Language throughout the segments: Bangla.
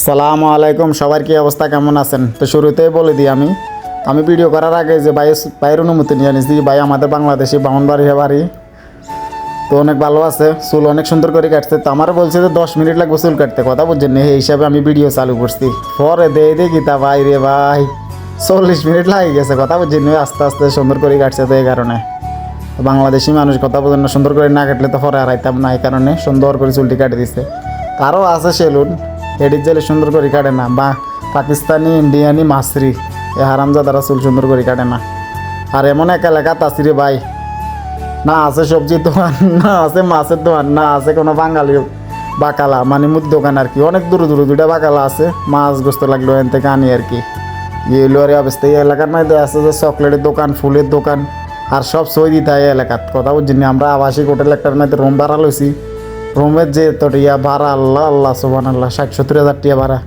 আসসালামু আলাইকুম, সবার কি অবস্থা, কেমন আছেন? তো শুরুতেই বলে দিই আমি ভিডিও করার আগে যে ভাইয়ের অনুমতি নিয়ে নিয়েছি। ভাই আমাদের বাংলাদেশি বামনবাড়ি বাড়ি, তো অনেক ভালো আছে, চুল অনেক সুন্দর করে কাটছে। তো আমার বলছে যে 10 মিনিট লাগবে চুল কাটতে, কথা বুঝছেন না, এই হিসাবে আমি ভিডিও চালু করছি। পরে দেখি তা ভাই রে ভাই 40 মিনিট লাগে গেছে, কথা বুঝছেন, আস্তে আস্তে সুন্দর করে কাটছে। তো এই কারণে বাংলাদেশি মানুষ কথা বোঝেন না, সুন্দর করে না কাটলে তো পরে হারাইতাম না, এই কারণে সুন্দর করে চুলটি কাটে দিচ্ছে। তারও আছে সেলুন, হেডির জেলে সুন্দর করে কাটে না, বা পাকিস্তানি ইন্ডিয়ানি মাসরি এ হারামজাদারা চুল সুন্দর করে কাটে না। আর এমন এক এলাকাত আছি রে ভাই, না আছে সবজির দোকান, না আছে মাছের দোকান, না আছে কোনো বাঙালি বাকালা মানে মুদ দোকান আর কি। অনেক দূরে দূরে দুইটা বাকালা আছে, মাছ গোস্ত লাগলো এন থেকে আনি আর কি। এলো আর অবস্থা এই এলাকার মধ্যে আছে যে চকলেটের দোকান, ফুলের দোকান, আর সব সই দিতে হয় এলাকাত, কথা বুঝছি না। আমরা আবাসিক হোটেল একটার মধ্যে রুম ভাড়া লইছি, রুমের যে তোর ভাড়া আল্লাহ আল্লাহ সুবহান আল্লাহ 60-70 হাজার টিয়া ভাড়া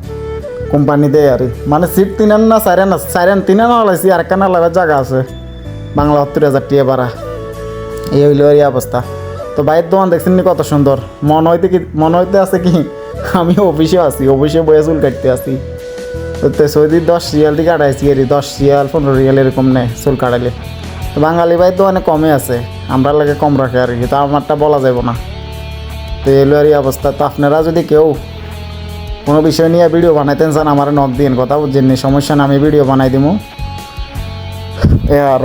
কোম্পানি দেয় আর মানে সিট তিনান না সাইরেন তিনান লাইছি, আর একটা লাগার জায়গা আছে, বাংলা 70 হাজার টিয়া ভাড়া। এই হইল এই অবস্থা। তো বাইরের দোকান দেখছেন নি কত সুন্দর, মনে হইতে আছে কি আমি অফিসে আছি, অফিসে বয়ে চুল কাটতে আসি। তো সৌদি 10 রিয়াল দিয়ে কাটাইছি আর 10 রিয়াল 15 রিয়াল এরকম নেয় চুল কাটাইলে। তো বাঙালি ভাই তো অনেক কমে আছে, আমরা লাগে কম রাখে আর কি, তা আমারটা বলা যাব না। তো এলো আর অবস্থা। তো আপনারা যদি কেউ কোনো বিষয় নিয়ে ভিডিও বানাইতেন চান, আমার নক দিন, কথা বুঝছেন নি, সমস্যা না, আমি ভিডিও বানাই দিব।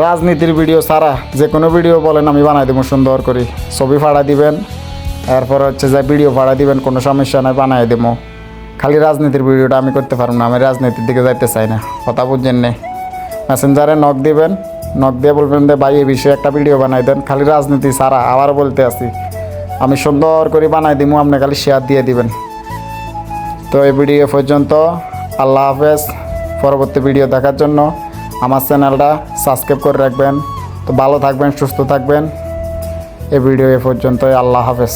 রাজনীতির ভিডিও ছাড়া যে কোনো ভিডিও বলেন আমি বানাই দেবো সুন্দর করে, ছবি ফাড়া দিবেন, এরপর হচ্ছে যে ভিডিও ফাড়া দিবেন, কোনো সমস্যা নয়, বানাই দেবো। খালি রাজনীতির ভিডিওটা আমি করতে পারবো না, আমি রাজনীতির দিকে যাইতে চাই না, কথা বুঝছেন নে। মেসেঞ্জারে নক দিবেন, নক দিয়ে বলবেন যে ভাই এই বিষয়ে একটা ভিডিও বানাই দেন, খালি রাজনীতি ছাড়া। আবার বলতে আসি আমি সুন্দর করে বানাই দিব, আপনি খালি শেয়ার দিয়ে দিবেন। তো এই ভিডিও পর্যন্ত, আল্লাহ হাফেজ। পরবর্তী ভিডিও দেখার জন্য আমার চ্যানেলটা সাবস্ক্রাইব করে রাখবেন। তো ভালো থাকবেন, সুস্থ থাকবেন। এই ভিডিও এ পর্যন্তই, আল্লাহ হাফেজ।